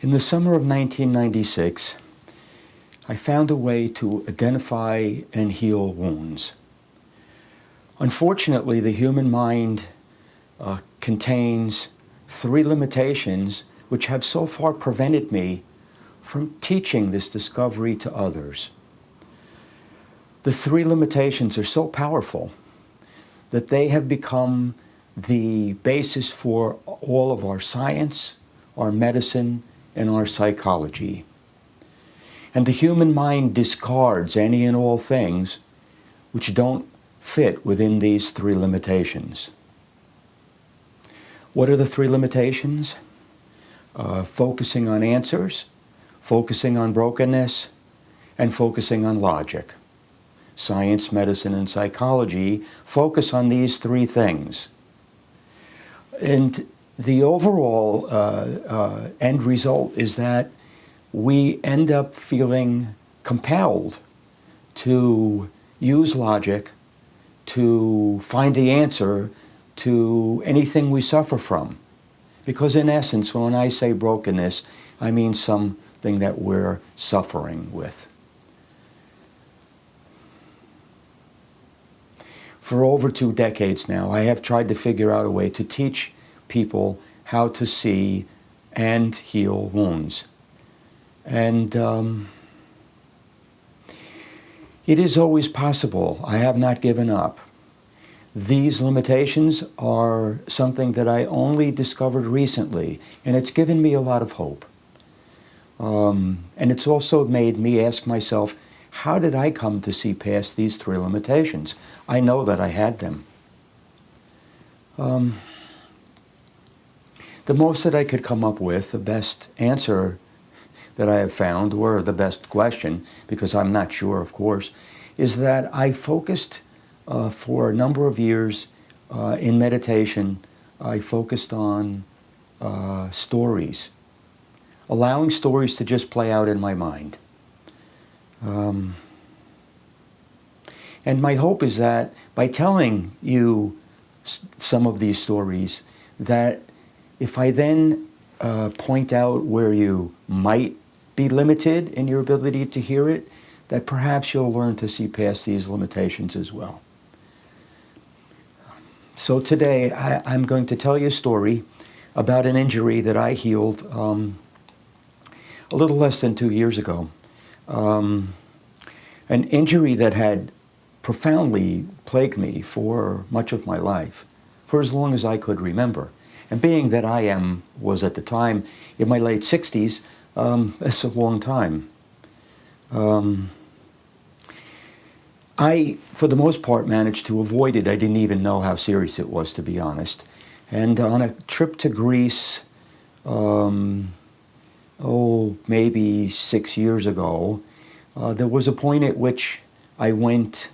In the summer of 1996, I found a way to identify and heal wounds. Unfortunately, the human mind contains three limitations which have so far prevented me from teaching this discovery to others. The three limitations are so powerful that they have become the basis for all of our science, our medicine, and our psychology. And the human mind discards any and all things which don't fit within these three limitations. What are the three limitations? Focusing on answers, focusing on brokenness, and focusing on logic. Science, medicine, and psychology focus on these three things. And the overall end result is that we end up feeling compelled to use logic to find the answer to anything we suffer from. Because in essence, when I say brokenness, I mean something that we're suffering with. For over 2 decades now, I have tried to figure out a way to teach people how to see and heal wounds. And it is always possible. I have not given up. These limitations are something that I only discovered recently, and it's given me a lot of hope. And it's also made me ask myself, how did I come to see past these three limitations? I know that I had them. The most that I could come up with, the best answer that I have found, or the best question, because I'm not sure, of course, is that I focused for a number of years in meditation. I focused on stories, allowing stories to just play out in my mind. And my hope is that by telling you some of these stories, that if I then point out where you might be limited in your ability to hear it, that perhaps you'll learn to see past these limitations as well. So today I'm going to tell you a story about an injury that I healed a little less than 2 years ago. An injury that had profoundly plagued me for much of my life, for as long as I could remember. And being that I was at the time in my late 60s, it's a long time. I, for the most part, managed to avoid it. I didn't even know how serious it was, to be honest. And on a trip to Greece, maybe 6 years ago, there was a point at which I was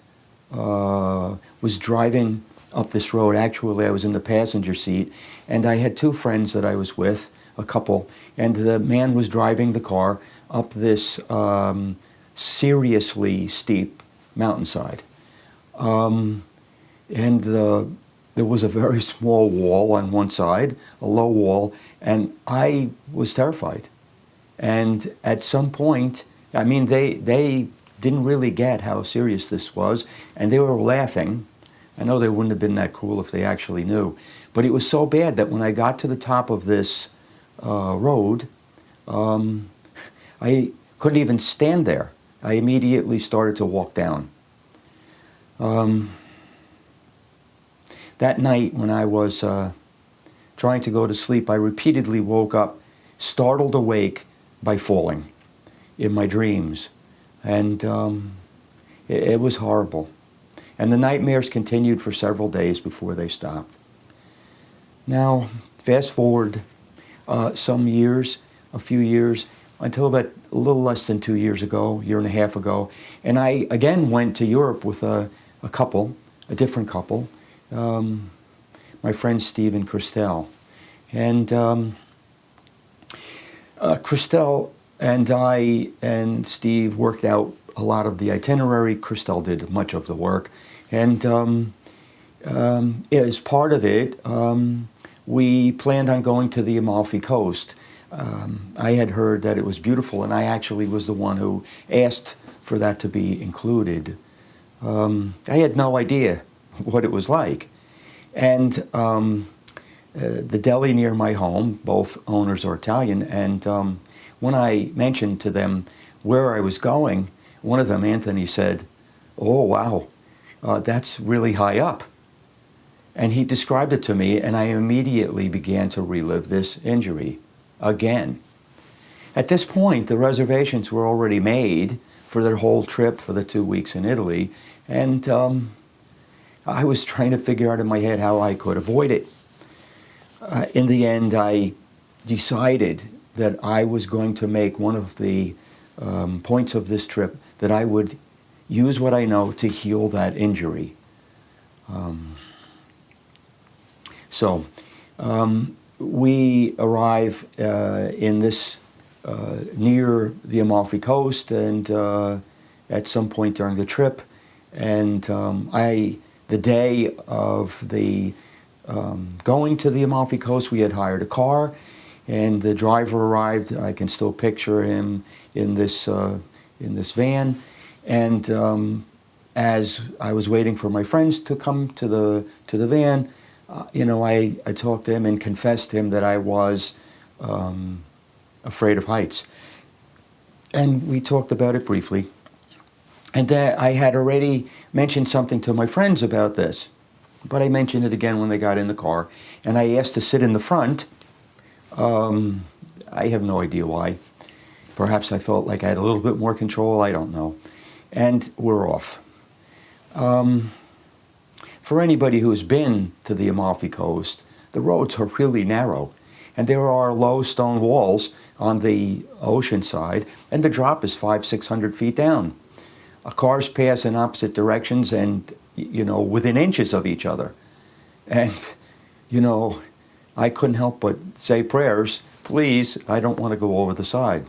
driving up this road. Actually, I was in the passenger seat, and I had 2 friends that I was with, a couple, and the man was driving the car up this seriously steep mountainside. And there was a very small wall on one side, a low wall, and I was terrified. And at some point, I mean, they didn't really get how serious this was, and they were laughing. I know they wouldn't have been that cruel if they actually knew. But it was so bad that when I got to the top of this road, I couldn't even stand there. I immediately started to walk down. That night when I was trying to go to sleep, I repeatedly woke up, startled awake by falling in my dreams. And it was horrible. And the nightmares continued for several days before they stopped. Now, fast forward some years, a few years, until about a little less than 2 years ago, 1.5 years ago, and I again went to Europe with a couple, a different couple, my friends Steve and Christelle. And Christelle and I and Steve worked out a lot of the itinerary. Christelle did much of the work. And as part of it, we planned on going to the Amalfi Coast. I had heard that it was beautiful, and I actually was the one who asked for that to be included. I had no idea what it was like. And the deli near my home, both owners are Italian, and when I mentioned to them where I was going, one of them, Anthony, said, "Oh, wow, that's really high up." And he described it to me, and I immediately began to relive this injury again. At this point, the reservations were already made for their whole trip for the 2 weeks in Italy, and I was trying to figure out in my head how I could avoid it. In the end, I decided that I was going to make one of the points of this trip that I would use what I know to heal that injury. So we arrive in this near the Amalfi Coast, and at some point during the trip, and the day of the going to the Amalfi Coast, we had hired a car, and the driver arrived. I can still picture him in this van, and as I was waiting for my friends to come to the van, I talked to him and confessed to him that I was afraid of heights, and we talked about it briefly. And that I had already mentioned something to my friends about this, but I mentioned it again when they got in the car, and I asked to sit in the front. I have no idea why. Perhaps I felt like I had a little bit more control, I don't know. And we're off. For anybody who's been to the Amalfi Coast, the roads are really narrow, and there are low stone walls on the ocean side, and the drop is 500-600 feet down. Cars pass in opposite directions and, within inches of each other. And, I couldn't help but say prayers, "Please, I don't want to go over the side."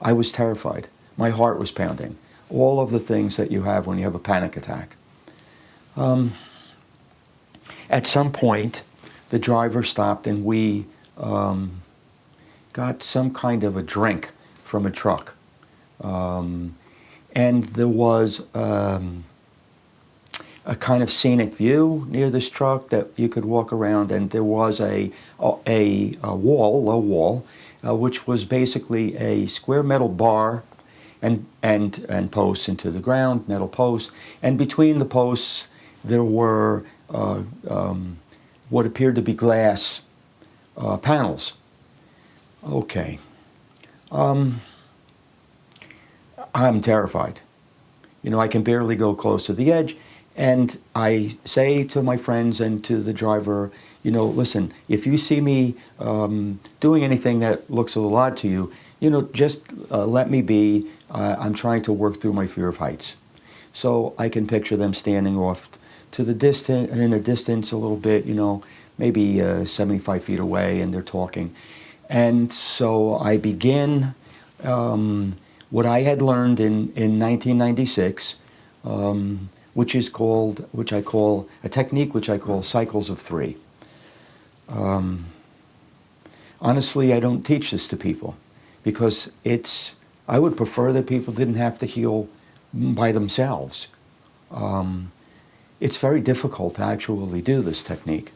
I was terrified. My heart was pounding. All of the things that you have when you have a panic attack. At some point, the driver stopped, and we got some kind of a drink from a truck. And there was a kind of scenic view near this truck that you could walk around, and there was a wall, low wall, which was basically a square metal bar and posts into the ground, metal posts, and between the posts there were what appeared to be glass panels. Okay. I'm terrified. I can barely go close to the edge, and I say to my friends and to the driver, listen, if you see me doing anything that looks a little odd to you, just let me be. I'm trying to work through my fear of heights. So I can picture them standing off to the distance, in a distance a little bit, maybe 75 feet away, and they're talking. And so I begin what I had learned in 1996, which I call a technique which I call cycles of three. Honestly, I don't teach this to people because I would prefer that people didn't have to heal by themselves. It's very difficult to actually do this technique.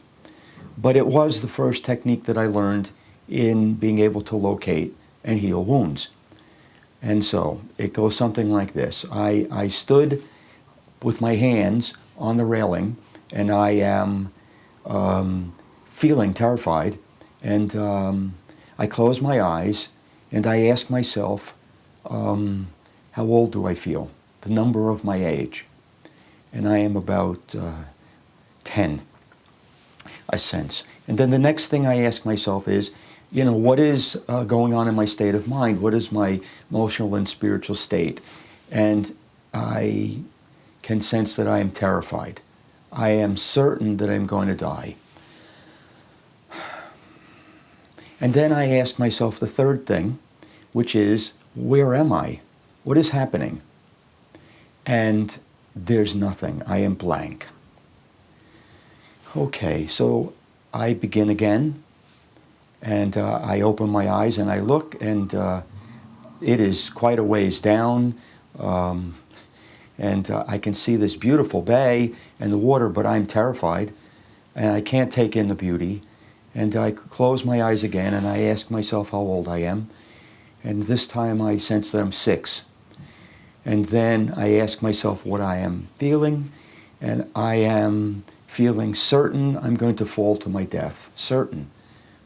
But it was the first technique that I learned in being able to locate and heal wounds. And so it goes something like this. I stood with my hands on the railing, and I am feeling terrified, and I close my eyes, and I ask myself, how old do I feel? The number of my age. And I am about 10, I sense. And then the next thing I ask myself is, what is going on in my state of mind? What is my emotional and spiritual state? And I can sense that I am terrified. I am certain that I'm going to die. And then I ask myself the third thing, which is, where am I? What is happening? And there's nothing. I am blank. Okay, so I begin again, And I open my eyes and I look, and it is quite a ways down. And I can see this beautiful bay and the water, but I'm terrified, and I can't take in the beauty. And I close my eyes again, and I ask myself how old I am. And this time I sense that I'm 6. And then I ask myself what I am feeling, and I am feeling certain I'm going to fall to my death, certain,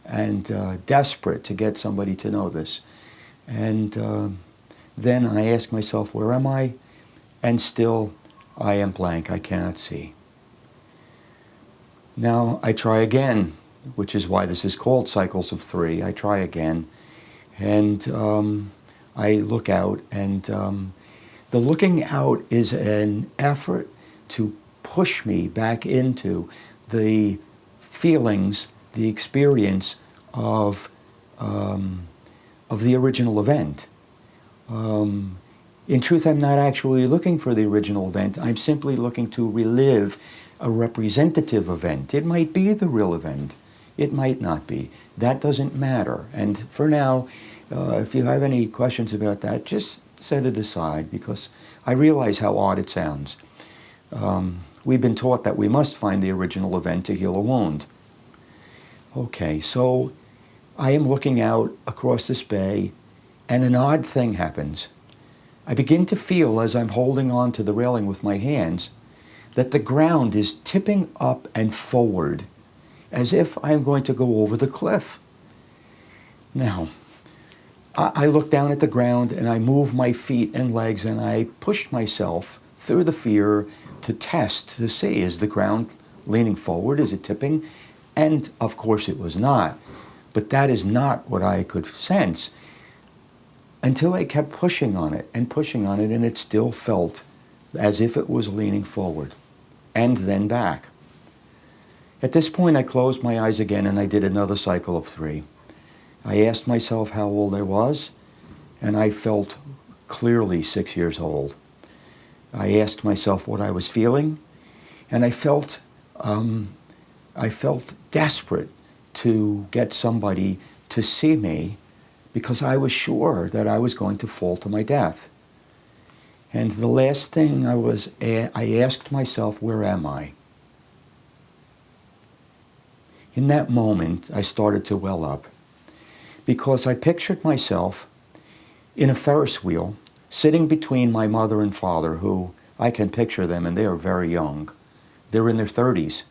and desperate to get somebody to know this. And then I ask myself, where am I? And still I am blank, I cannot see. Now I try again, which is why this is called Cycles of 3. I try again, and I look out, and the looking out is an effort to push me back into the feelings, the experience of the original event. In truth, I'm not actually looking for the original event. I'm simply looking to relive a representative event. It might be the real event. It might not be. That doesn't matter. And for now, if you have any questions about that, just set it aside, because I realize how odd it sounds. We've been taught that we must find the original event to heal a wound. Okay, so I am looking out across this bay, and an odd thing happens. I begin to feel, as I'm holding on to the railing with my hands, that the ground is tipping up and forward, as if I'm going to go over the cliff. Now, I look down at the ground, and I move my feet and legs, and I push myself through the fear to test, to see, is the ground leaning forward? Is it tipping? And of course it was not. But that is not what I could sense, until I kept pushing on it, and it still felt as if it was leaning forward, and then back. At this point, I closed my eyes again, and I did another cycle of 3. I asked myself how old I was, and I felt clearly 6 years old. I asked myself what I was feeling, and I felt desperate to get somebody to see me, because I was sure that I was going to fall to my death. And the last thing I asked myself, where am I? In that moment, I started to well up, because I pictured myself in a Ferris wheel, sitting between my mother and father, who I can picture them, and they are very young. They're in their 30s.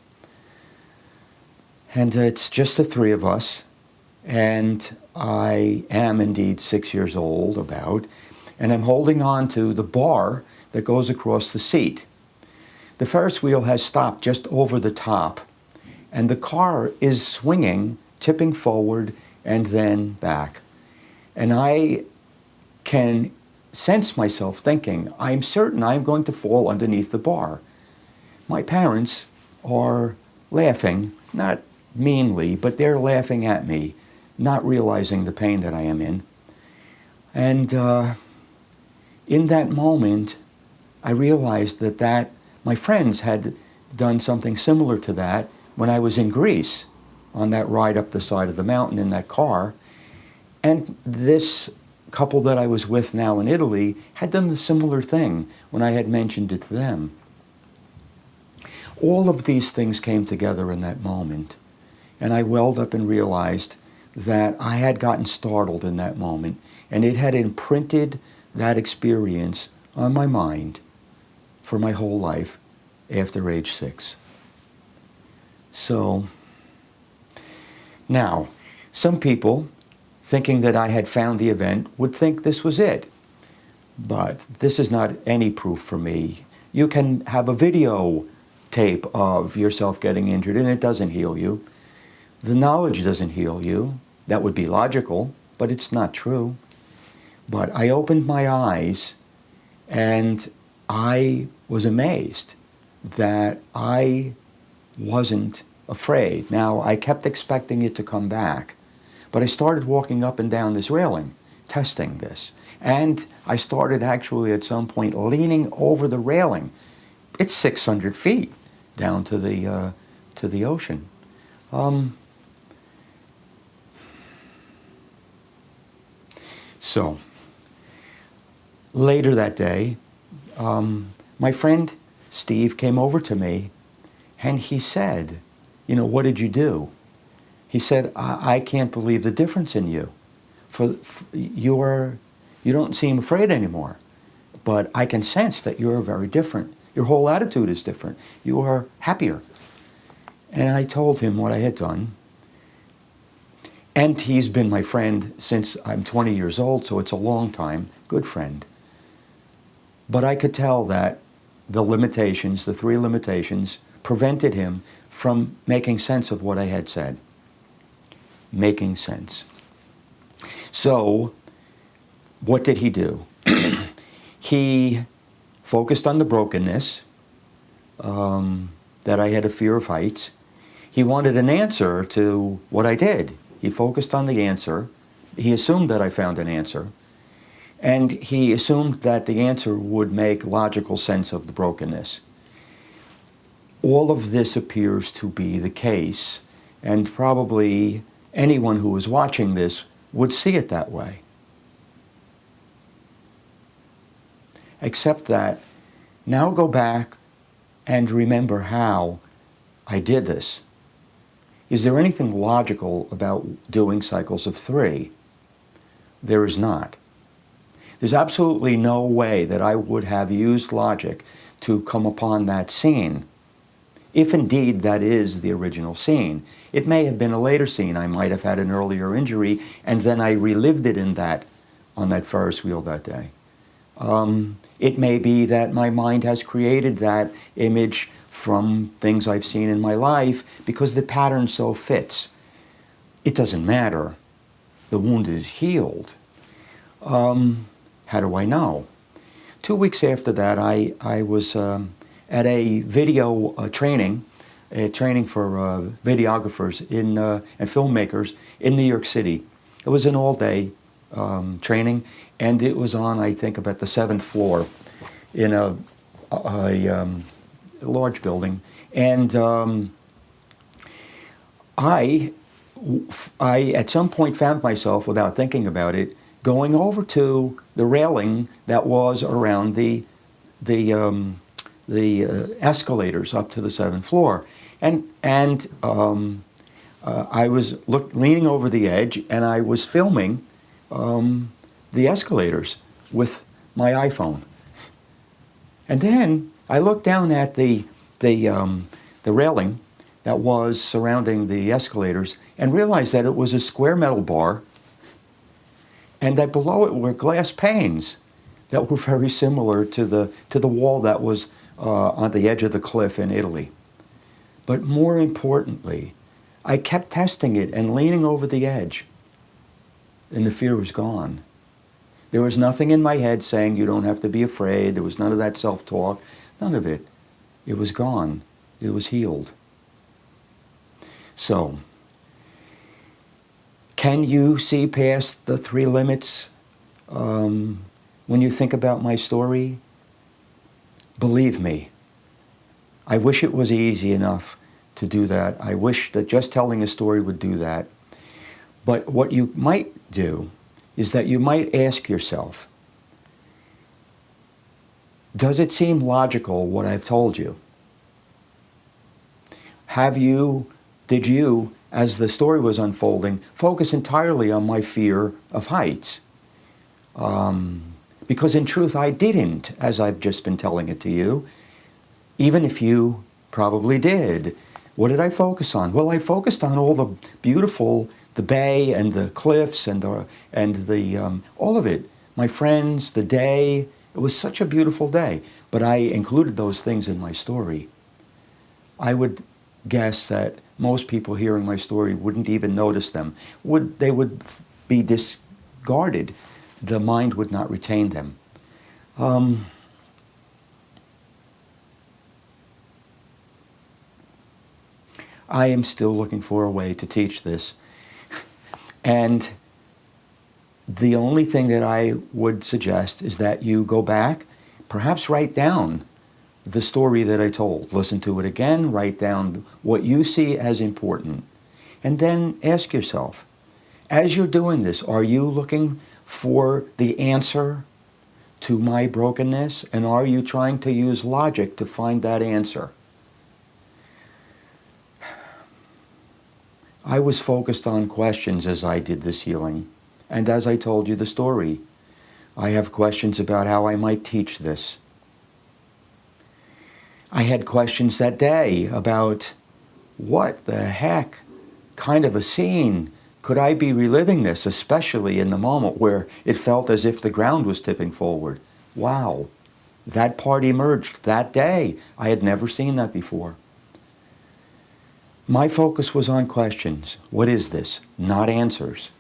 And it's just the 3 of us, and I am indeed 6 years old, about, and I'm holding on to the bar that goes across the seat. The Ferris wheel has stopped just over the top, and the car is swinging, tipping forward, and then back. And I can sense myself thinking, I'm certain I'm going to fall underneath the bar. My parents are laughing, not meanly, but they're laughing at me, not realizing the pain that I am in. And in that moment, I realized that my friends had done something similar to that when I was in Greece, on that ride up the side of the mountain in that car. And this couple that I was with now in Italy had done the similar thing when I had mentioned it to them. All of these things came together in that moment, and I welled up and realized that I had gotten startled in that moment, and it had imprinted that experience on my mind for my whole life after age 6. So, now, some people, thinking that I had found the event, would think this was it. But this is not any proof for me. You can have a video tape of yourself getting injured, and it doesn't heal you. The knowledge doesn't heal you. That would be logical, but it's not true. But I opened my eyes, and I was amazed that I wasn't afraid. Now, I kept expecting it to come back, but I started walking up and down this railing, testing this. And I started actually at some point leaning over the railing. It's 600 feet down to the ocean. So, later that day, my friend Steve came over to me and he said, what did you do? He said, I can't believe the difference in you. You don't seem afraid anymore, but I can sense that you're very different. Your whole attitude is different. You are happier. And I told him what I had done. And he's been my friend since I'm 20 years old, so it's a long time, good friend. But I could tell that the limitations, the 3 limitations, prevented him from making sense of what I had said. Making sense. So, what did he do? He focused on the brokenness, that I had a fear of heights. He wanted an answer to what I did. He focused on the answer. He assumed that I found an answer. And he assumed that the answer would make logical sense of the brokenness. All of this appears to be the case, and probably anyone who is watching this would see it that way. Except that, now go back and remember how I did this. Is there anything logical about doing cycles of 3? There is not. There's absolutely no way that I would have used logic to come upon that scene, if indeed that is the original scene. It may have been a later scene. I might have had an earlier injury, and then I relived it on that Ferris wheel that day. It may be that my mind has created that image from things I've seen in my life because the pattern so fits. It doesn't matter. The wound is healed. How do I know? 2 weeks after that, I was at a video training for videographers and filmmakers in New York City. It was an all-day training, and it was on, I think, about the 7th floor in a large building. And I at some point found myself, without thinking about it, going over to the railing that was around the escalators up to the 7th floor, and I was leaning over the edge, and I was filming the escalators with my iPhone. And then I looked down at the railing that was surrounding the escalators and realized that it was a square metal bar, and that below it were glass panes that were very similar to the wall that was on the edge of the cliff in Italy. But more importantly, I kept testing it and leaning over the edge, and the fear was gone. There was nothing in my head saying you don't have to be afraid. There was none of that self-talk. None of it. It was gone. It was healed. So, can you see past the 3 limits when you think about my story? Believe me, I wish it was easy enough to do that. I wish that just telling a story would do that. But what you might do is that you might ask yourself, does it seem logical what I've told you? Did you, as the story was unfolding, focus entirely on my fear of heights? Because in truth, I didn't, as I've just been telling it to you, even if you probably did. What did I focus on? Well, I focused on all the beautiful, the bay and the cliffs and the all of it. My friends, the day. It was such a beautiful day. But I included those things in my story. I would guess that most people hearing my story wouldn't even notice them. They would be discarded. The mind would not retain them. I am still looking for a way to teach this. And the only thing that I would suggest is that you go back, perhaps write down the story that I told. Listen to it again, write down what you see as important. And then ask yourself, as you're doing this, are you looking for the answer to my brokenness? And are you trying to use logic to find that answer? I was focused on questions as I did this healing. And as I told you the story, I have questions about how I might teach this. I had questions that day about what the heck kind of a scene could I be reliving this, especially in the moment where it felt as if the ground was tipping forward. Wow, that part emerged that day. I had never seen that before. My focus was on questions. What is this? Not answers.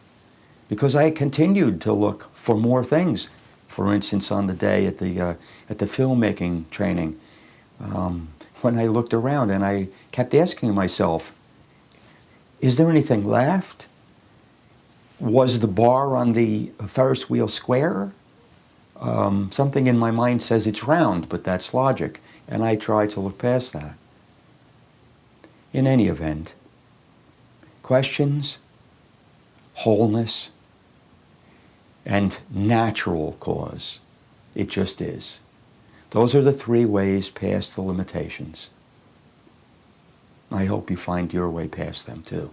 Because I continued to look for more things. For instance, on the day at the filmmaking training, when I looked around and I kept asking myself, is there anything left? Was the bar on the Ferris wheel square? Something in my mind says it's round, but that's logic. And I try to look past that. In any event, questions, wholeness, and natural cause. It just is. Those are the three ways past the limitations. I hope you find your way past them too.